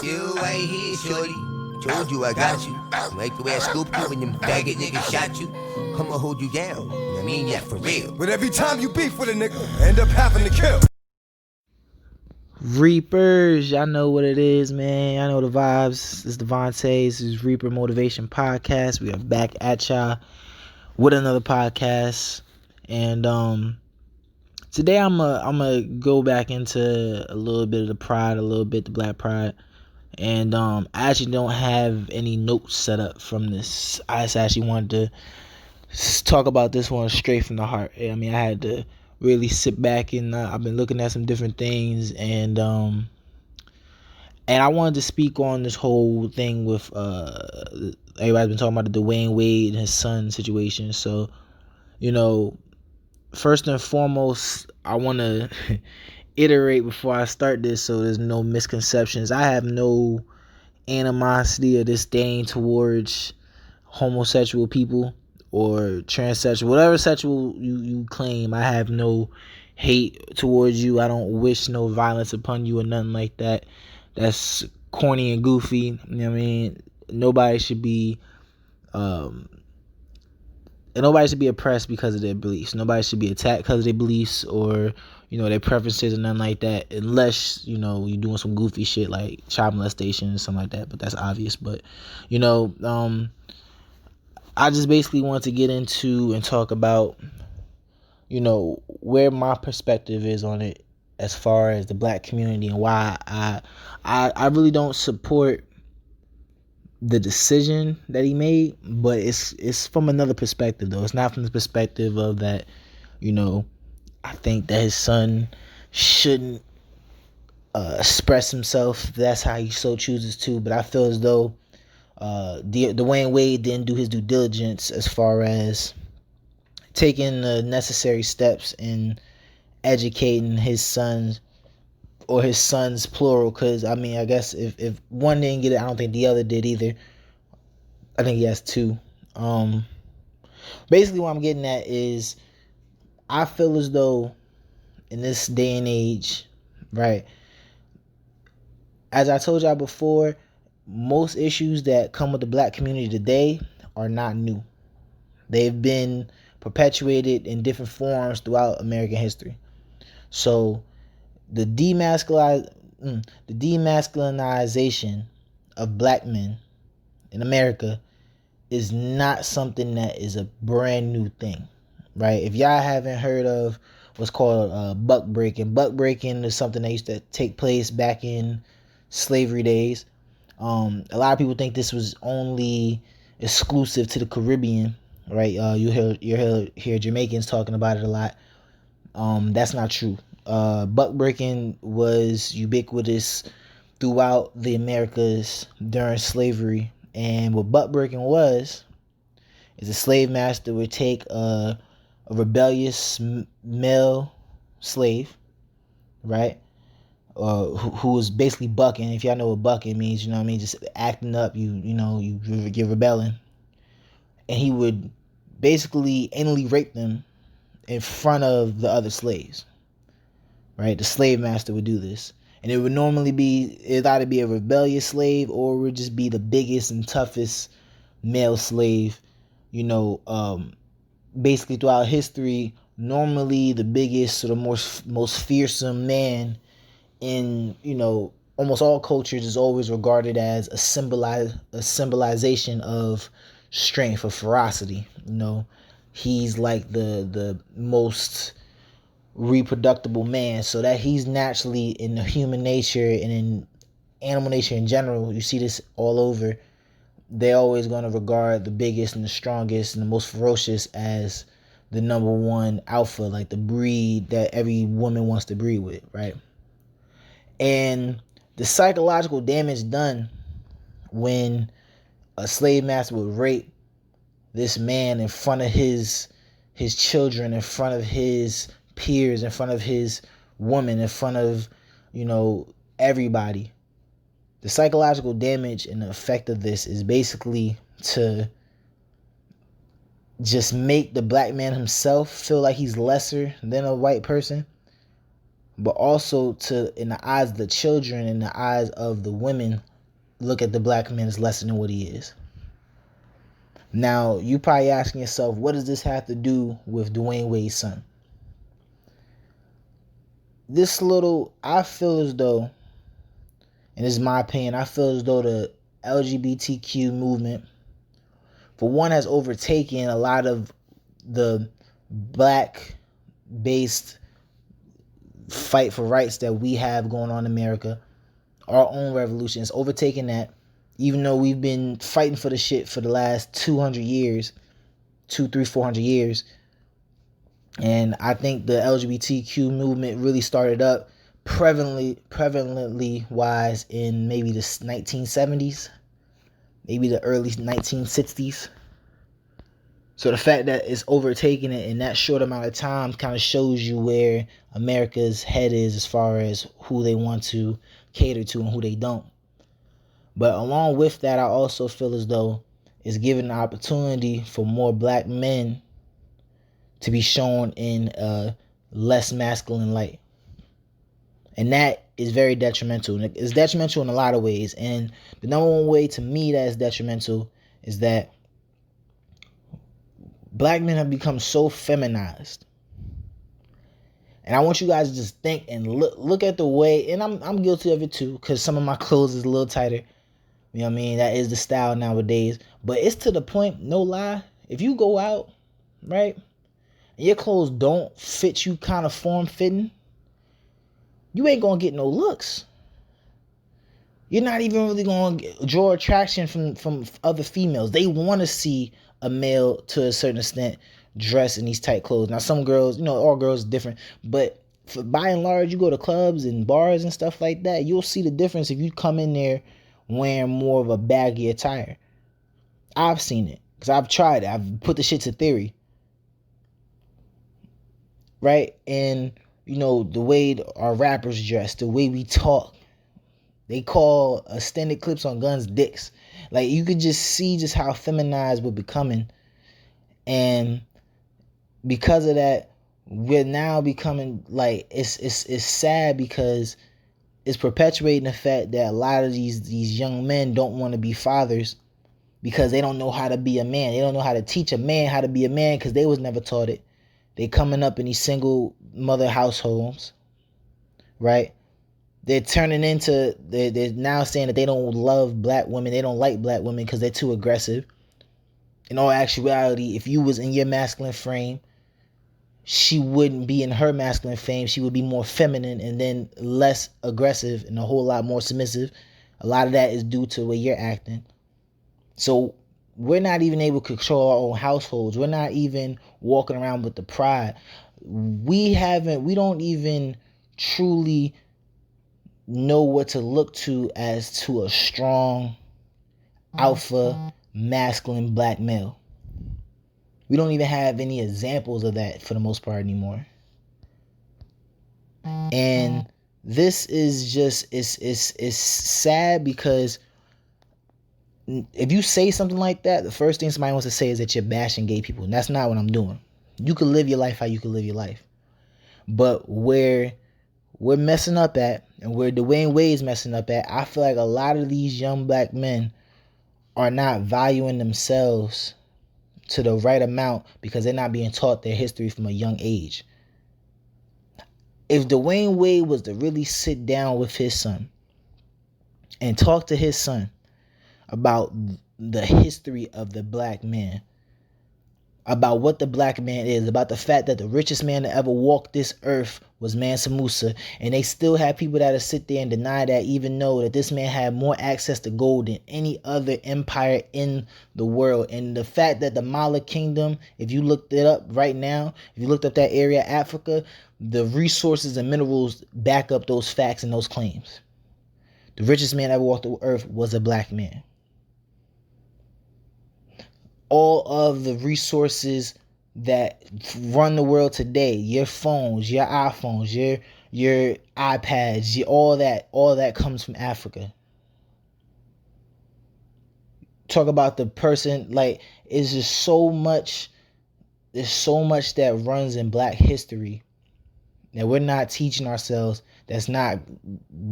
You ain't here, shorty. Told you I got you. Like the way I scooped you when them faggot niggas shot you. I'ma hold you down. I mean, yeah, for real. But every time you beef with a nigga, end up having to kill. Reapers, y'all know what it is, man. Y'all know the vibes. This is Devontae. This is Reaper Motivation Podcast. We are back at y'all with another podcast. And today I'm a go back into a little bit of the pride, a little bit the black pride. And I actually don't have any notes set up from this. I just actually wanted to talk about this one straight from the heart. I mean, I had to really sit back and I've been looking at some different things, and I wanted to speak on this whole thing with everybody's been talking about the Dwayne Wade and his son situation. So, first and foremost, I want to iterate before I start this so there's no misconceptions. I have no animosity or disdain towards homosexual people or transsexual, whatever sexual you claim. I have no hate towards you. I don't wish no violence upon you or nothing like that. That's corny and goofy. You know what I mean? Nobody should be oppressed because of their beliefs. Nobody should be attacked because of their beliefs or their preferences or nothing like that, unless you're doing some goofy shit like child molestation and something like that. But that's obvious. But I just basically want to get into and talk about where my perspective is on it as far as the black community and why I really don't support the decision that he made, but it's from another perspective though. It's not from the perspective of that, I think that his son shouldn't express himself if that's how he so chooses to, but I feel as though Dwayne Wade didn't do his due diligence as far as taking the necessary steps in educating his sons, or his sons plural, because I guess if one didn't get it, I don't think the other did either. I think he has two. Basically what I'm getting at is I feel as though in this day and age, right, as I told y'all before, most issues that come with the black community today are not new. They've been perpetuated in different forms throughout American history. So the demasculinization of black men in America is not something that is a brand new thing, right? If y'all haven't heard of what's called buck breaking is something that used to take place back in slavery days. A lot of people think this was only exclusive to the Caribbean, right? You hear Jamaicans talking about it a lot. That's not true. Buck breaking was ubiquitous throughout the Americas during slavery, and what buck breaking was is a slave master would take a rebellious male slave, right? Who was basically bucking. If y'all know what bucking means, just acting up. You're rebelling, and he would basically anally rape them in front of the other slaves, right? The slave master would do this, and it would normally it'd either be a rebellious slave or it would just be the biggest and toughest male slave. Basically throughout history, normally the biggest or the most fearsome man in almost all cultures is always regarded as a symbolization of strength, of ferocity. He's like the most reproducible man, so that he's naturally in the human nature and in animal nature in general. You see this all over. They're always going to regard the biggest and the strongest and the most ferocious as the number one alpha, like the breed that every woman wants to breed with, right? And the psychological damage done when a slave master would rape this man in front of his children, in front of his peers, in front of his woman, in front of everybody. The psychological damage and the effect of this is basically to just make the black man himself feel like he's lesser than a white person, but also to, in the eyes of the children, in the eyes of the women, look at the black man as less than what he is. Now, you probably asking yourself, what does this have to do with Dwayne Wade's son? I feel as though, and this is my opinion, I feel as though the LGBTQ movement, for one, has overtaken a lot of the black-based fight for rights that we have going on in America. Our own revolution is overtaking that, even though we've been fighting for the shit for the last 200 years, 400 years. And I think the LGBTQ movement really started up prevalently wise in maybe the 1970s, maybe the early 1960s. So the fact that it's overtaking it in that short amount of time kind of shows you where America's head is as far as who they want to cater to and who they don't. But along with that, I also feel as though it's giving an opportunity for more black men to be shown in a less masculine light. And that is very detrimental. It's detrimental in a lot of ways. And the number one way to me that is detrimental is that black men have become so feminized. And I want you guys to just think and look at the way, and I'm guilty of it too, because some of my clothes is a little tighter. You know what I mean? That is the style nowadays. But it's to the point, no lie, if you go out, right, and your clothes don't fit you kind of form-fitting, you ain't gonna get no looks. You're not even really gonna draw attraction from other females. They want to see a male to a certain extent dressed in these tight clothes. Now some girls, all girls are different, but by and large, you go to clubs and bars and stuff like that, you'll see the difference if you come in there wearing more of a baggy attire. I've seen it because I've tried it. I've put the shit to theory, right? And the way our rappers dress, the way we talk, they call extended clips on guns dicks. Like, you could just see just how feminized we're becoming. And because of that, we're now becoming like, it's sad because it's perpetuating the fact that a lot of these young men don't want to be fathers because they don't know how to be a man. They don't know how to teach a man how to be a man because they was never taught it. They coming up in these single mother households, right? They're now saying that they don't love black women. They don't like black women because they're too aggressive. In all actuality, if you was in your masculine frame, she wouldn't be in her masculine frame. She would be more feminine and then less aggressive and a whole lot more submissive. A lot of that is due to the way you're acting. So we're not even able to control our own households. We're not even walking around with the pride. We don't even truly know what to look to as to a strong alpha masculine black male. We don't even have any examples of that for the most part anymore. And this is just, it's sad because if you say something like that, the first thing somebody wants to say is that you're bashing gay people. And that's not what I'm doing. You can live your life how you can live your life. But where we're messing up at, and where Dwayne Wade's messing up at, I feel like a lot of these young black men are not valuing themselves to the right amount because they're not being taught their history from a young age. If Dwayne Wade was to really sit down with his son and talk to his son about the history of the black man, about what the black man is, about the fact that the richest man to ever walk this earth was Mansa Musa, and they still have people that sit there and deny that, even though that this man had more access to gold than any other empire in the world. And the fact that the Mala Kingdom, if you looked it up right now, if you looked up that area, Africa, the resources and minerals back up those facts and those claims. The richest man ever walked the earth was a black man. All of the resources that run the world today, your phones, your iPhones, your iPads, all that comes from Africa. Talk about the person, like, it's just so much, there's so much that runs in black history that we're not teaching ourselves, that's not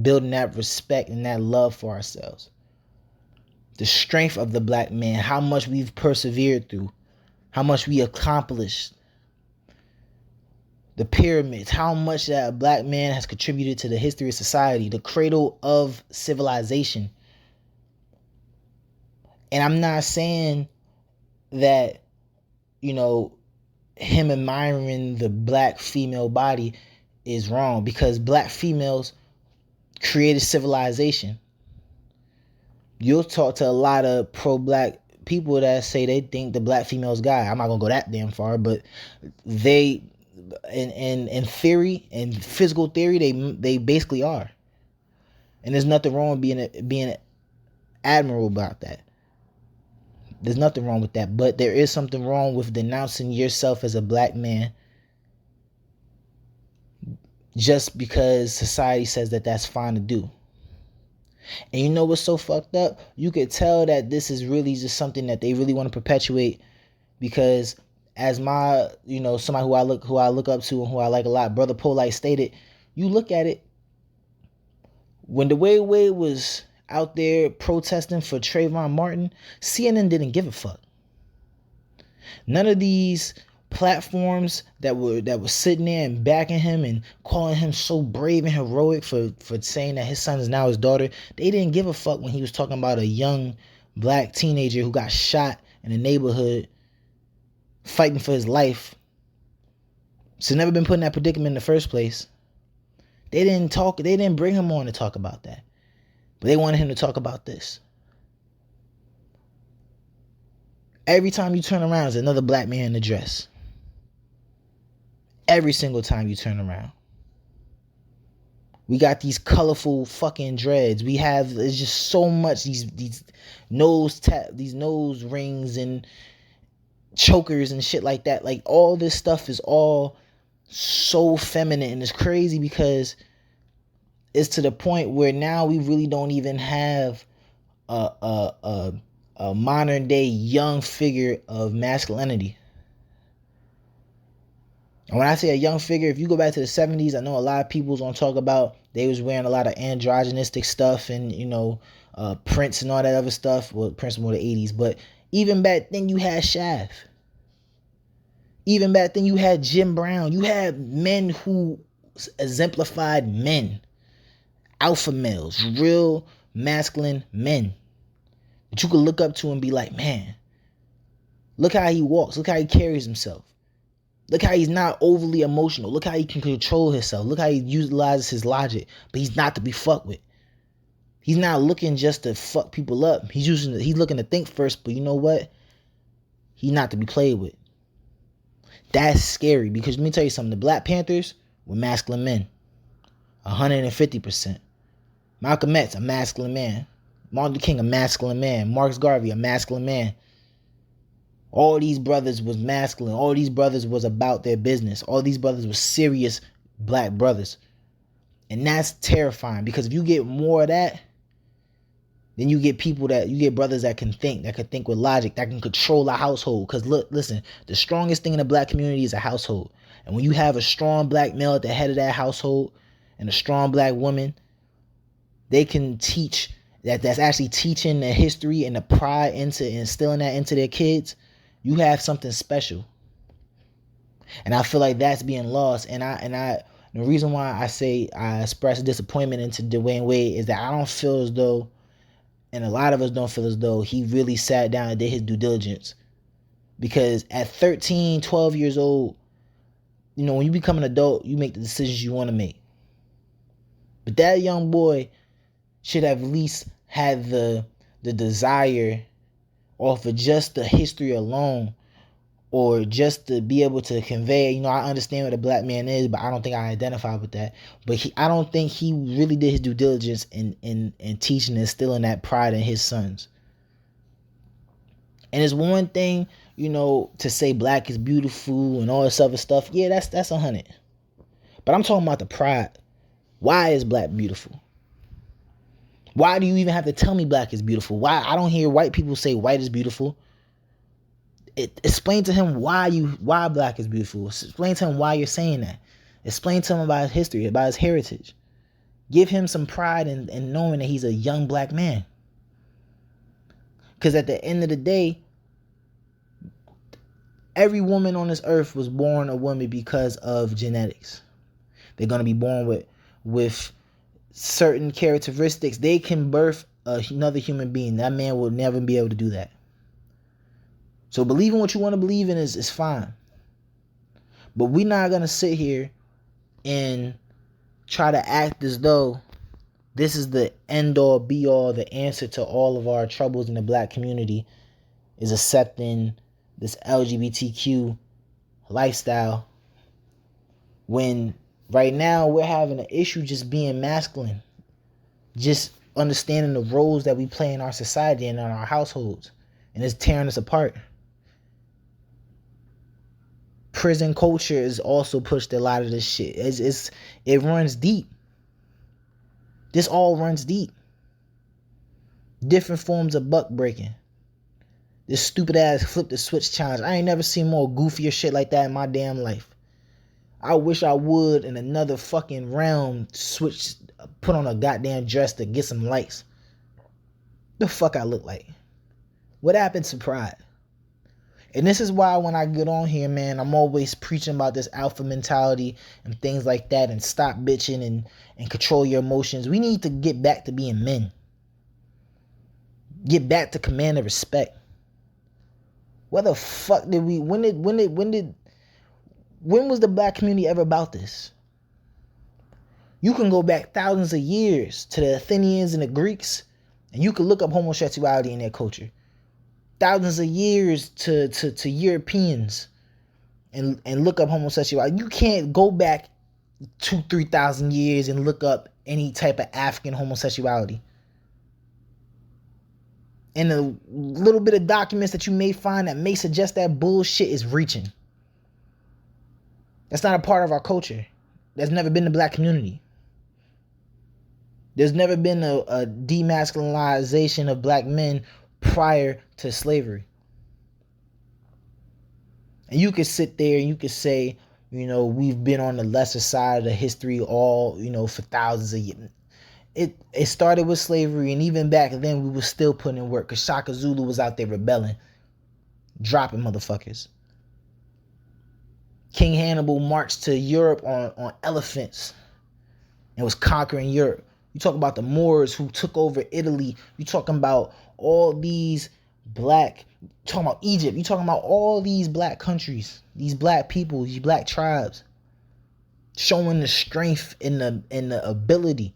building that respect and that love for ourselves. the strength of the black man, how much we've persevered through, how much we accomplished, the pyramids, how much that a black man has contributed to the history of society, the cradle of civilization. And I'm not saying that, him admiring the black female body is wrong, because black females created civilization. You'll talk to a lot of pro-black people that say they think the black female's guy. I'm not gonna go that damn far, but they, in theory, in physical theory, they basically are. And there's nothing wrong with being admirable about that. There's nothing wrong with that, but there is something wrong with denouncing yourself as a black man just because society says that that's fine to do. And you know what's so fucked up? You could tell that this is really just something that they really want to perpetuate, because as my, somebody who I look up to and who I like a lot, Brother Polite stated, you look at it, when Dwayne Wade was out there protesting for Trayvon Martin, CNN didn't give a fuck. None of these platforms that were sitting there and backing him and calling him so brave and heroic for saying that his son is now his daughter, they didn't give a fuck when he was talking about a young black teenager who got shot in a neighborhood fighting for his life. So never been put in that predicament in the first place. They didn't bring him on to talk about that. But they wanted him to talk about this. Every time you turn around, there's another black man in a dress. Every single time you turn around. We got these colorful fucking dreads. There's just so much, these nose rings and chokers and shit like that. Like, all this stuff is all so feminine, and it's crazy because it's to the point where now we really don't even have a modern day young figure of masculinity. And when I say a young figure, if you go back to the 70s, I know a lot of people's gonna talk about they was wearing a lot of androgynistic stuff and Prince and all that other stuff. Well, Prince was more the 80s, but even back then you had Shaft. Even back then you had Jim Brown. You had men who exemplified men. Alpha males, real masculine men that you could look up to and be like, man, look how he walks, look how he carries himself, look how he's not overly emotional, look how he can control himself, look how he utilizes his logic, but he's not to be fucked with. He's not looking just to fuck people up. He's looking to think first, but you know what? He's not to be played with. That's scary, because let me tell you something, the Black Panthers were masculine men. 150%. Malcolm X, a masculine man. Martin Luther King, a masculine man. Marcus Garvey, a masculine man. All these brothers was masculine. All these brothers was about their business. All these brothers were serious black brothers. And that's terrifying, because if you get more of that, then you get brothers that can think with logic, that can control a household. Because listen, the strongest thing in the black community is a household. And when you have a strong black male at the head of that household and a strong black woman, they can teach that's actually teaching the history and the pride into instilling that into their kids. You have something special. And I feel like that's being lost. And the reason why I express disappointment into Dwayne Wade is that I don't feel as though, and a lot of us don't feel as though, he really sat down and did his due diligence. Because at 13, 12 years old, when you become an adult, you make the decisions you want to make. But that young boy should have at least had the desire, or for just the history alone, or just to be able to convey, I understand what a black man is, but I don't think I identify with that. But I don't think he really did his due diligence in teaching and instilling that pride in his sons. And it's one thing, to say black is beautiful and all this other stuff. Yeah, that's 100. But I'm talking about the pride. Why is black beautiful? Why do you even have to tell me black is beautiful? Why? I don't hear white people say white is beautiful. Explain to him why black is beautiful. Explain to him why you're saying that. Explain to him about his history, about his heritage. Give him some pride in knowing that he's a young black man. Because at the end of the day, every woman on this earth was born a woman because of genetics. They're going to be born with certain characteristics. They can birth another human being. That man will never be able to do that. So believing what you want to believe in is fine. But we're not going to sit here and try to act as though this is the end all be all, the answer to all of our troubles in the black community is accepting this LGBTQ lifestyle, when right now we're having an issue just being masculine, just understanding the roles that we play in our society and in our households, and it's tearing us apart. Prison culture has also pushed a lot of this shit. It runs deep. This all runs deep. Different forms of buck breaking. This stupid ass flip the switch challenge. I ain't never seen more goofier shit like that in my damn life. I wish I would in another fucking realm put on a goddamn dress to get some likes. The fuck I look like? What happened to pride? And this is why when I get on here, man, I'm always preaching about this alpha mentality and things like that, and stop bitching and control your emotions. We need to get back to being men. Get back to command and respect. Where the fuck did we, when was the black community ever about this? You can go back thousands of years to the Athenians and the Greeks, and you can look up homosexuality in their culture. Thousands of years to Europeans and look up homosexuality. You can't go back 2,000-3,000 years and look up any type of African homosexuality. And the little bit of documents that you may find that may suggest that bullshit is reaching. That's not a part of our culture. That's never been the black community. There's never been a demasculinization of black men prior to slavery. And you could sit there and you could say, you know, we've been on the lesser side of the history all, you know, for thousands of years. It started with slavery, and even back then we were still putting in work, because Shaka Zulu was out there rebelling, dropping motherfuckers. King Hannibal marched to Europe on elephants and was conquering Europe. You talk about the Moors who took over Italy. You talking about all these black, talking about Egypt. You talking about all these black countries, these black people, these black tribes, showing the strength and the ability.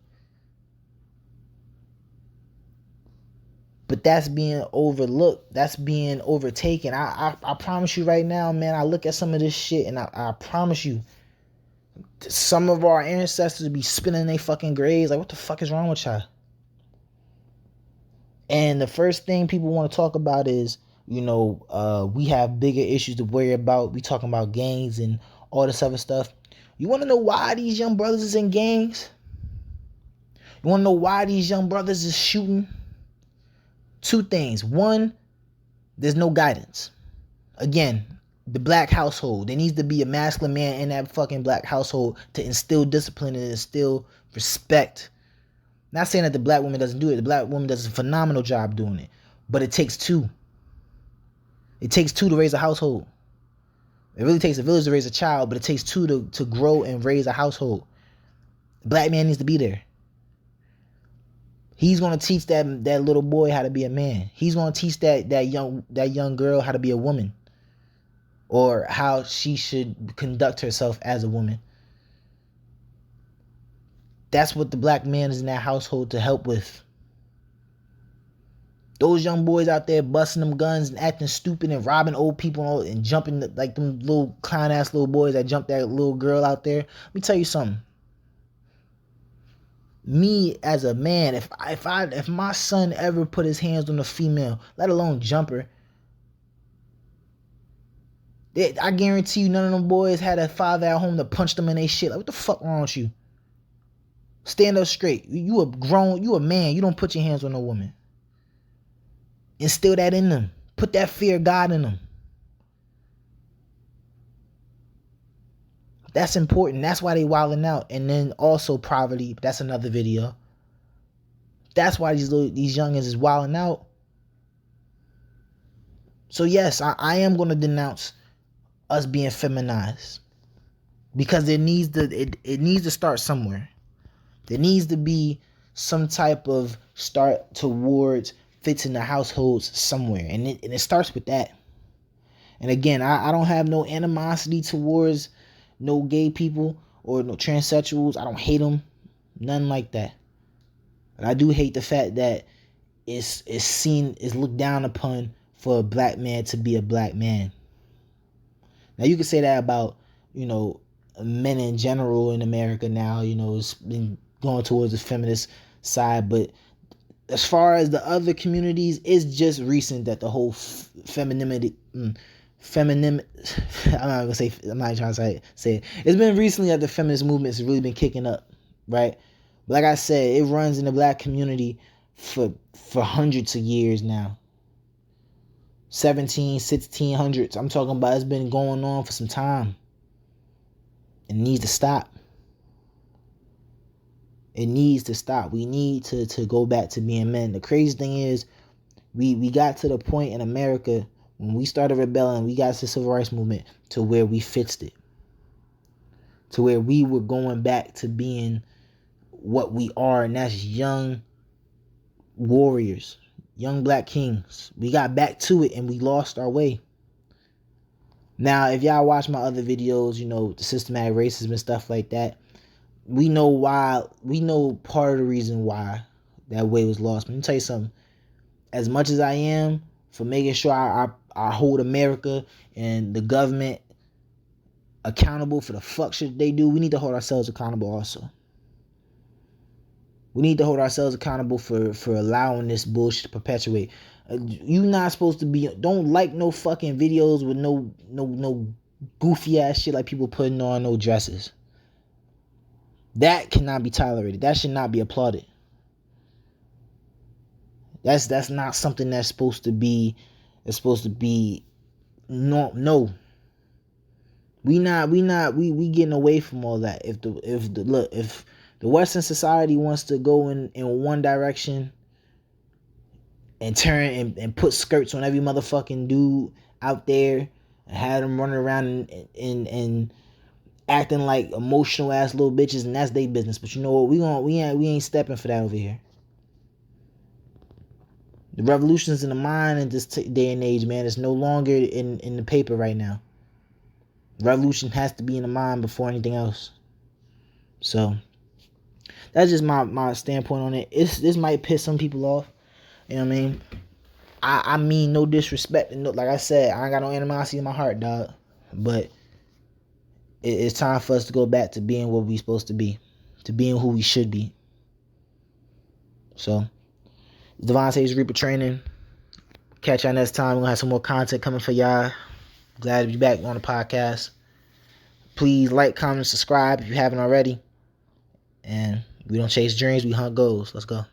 But that's being overlooked. That's being overtaken. I promise you right now, man, I look at some of this shit and I promise you, some of our ancestors be spinning their fucking graves. Like, what the fuck is wrong with y'all? And the first thing people want to talk about is, you know, we have bigger issues to worry about. We talking about gangs and all this other stuff. You want to know why these young brothers is in gangs? You want to know why these young brothers is shooting? Two things. One, there's no guidance. Again, the black household. There needs to be a masculine man in that fucking black household to instill discipline and instill respect. Not saying that the black woman doesn't do it. The black woman does a phenomenal job doing it. But it takes two. It takes two to raise a household. It really takes a village to raise a child, but it takes two to grow and raise a household. The black man needs to be there. He's gonna teach that little boy how to be a man. He's gonna teach that young girl how to be a woman, or how she should conduct herself as a woman. That's what the black man is in that household to help with. Those young boys out there busting them guns and acting stupid and robbing old people and jumping like them little clown ass little boys that jumped that little girl out there. Let me tell you something. Me as a man, if my son ever put his hands on a female, let alone jump her, I guarantee you none of them boys had a father at home to punch them in their shit. Like, what the fuck wrong with you? Stand up straight. You a man. You don't put your hands on no woman. Instill that in them. Put that fear of God in them. That's important. That's why they wilding out. And then also poverty. But that's another video. That's why these youngins is wilding out. So yes, I am going to denounce us being feminized, because it needs to start somewhere. There needs to be some type of start towards fixing the households somewhere, and it starts with that. And again, I don't have no animosity towards no gay people or no transsexuals. I don't hate them, nothing like that. But I do hate the fact that it's looked down upon for a black man to be a black man. Now you can say that about, men in general in America now. It's been going towards the feminist side, but as far as the other communities, it's just recent that the whole femininity, I'm not trying to say it. It's been recently that the feminist movement has really been kicking up, right? But like I said, it runs in the black community for hundreds of years now. 1600s. I'm talking about, it's been going on for some time. It needs to stop. It needs to stop. We need to go back to being men. The crazy thing is, we got to the point in America when we started rebelling, we got to the civil rights movement to where we fixed it. To where we were going back to being what we are, and that's young warriors, young black kings. We got back to it and we lost our way. Now, if y'all watch my other videos, the systematic racism and stuff like that, we know why. We know part of the reason why that way was lost. But let me tell you something. As much as I am for making sure I hold America and the government accountable for the fuck shit they do, we need to hold ourselves accountable also. We need to hold ourselves accountable for allowing this bullshit to perpetuate. You not supposed to be, don't like no fucking videos with no goofy ass shit like people putting on no dresses. That cannot be tolerated. That should not be applauded. That's not something that's supposed to be. It's supposed to be no. We getting away from all that. If the Western society wants to go in one direction and turn and put skirts on every motherfucking dude out there and have them running around and acting like emotional ass little bitches, and that's their business. But you know what? We ain't stepping for that over here. The revolution's in the mind in this day and age, man. It's no longer in the paper right now. Revolution has to be in the mind before anything else. So that's just my standpoint on it. This might piss some people off. You know what I mean? I mean no disrespect. And like I said, I ain't got no animosity in my heart, dog. But it's time for us to go back to being what we supposed to be. To being who we should be. So, Devontae's Reaper Training. Catch y'all next time. We're going to have some more content coming for y'all. Glad to be back on the podcast. Please like, comment, subscribe if you haven't already. And we don't chase dreams, we hunt goals. Let's go.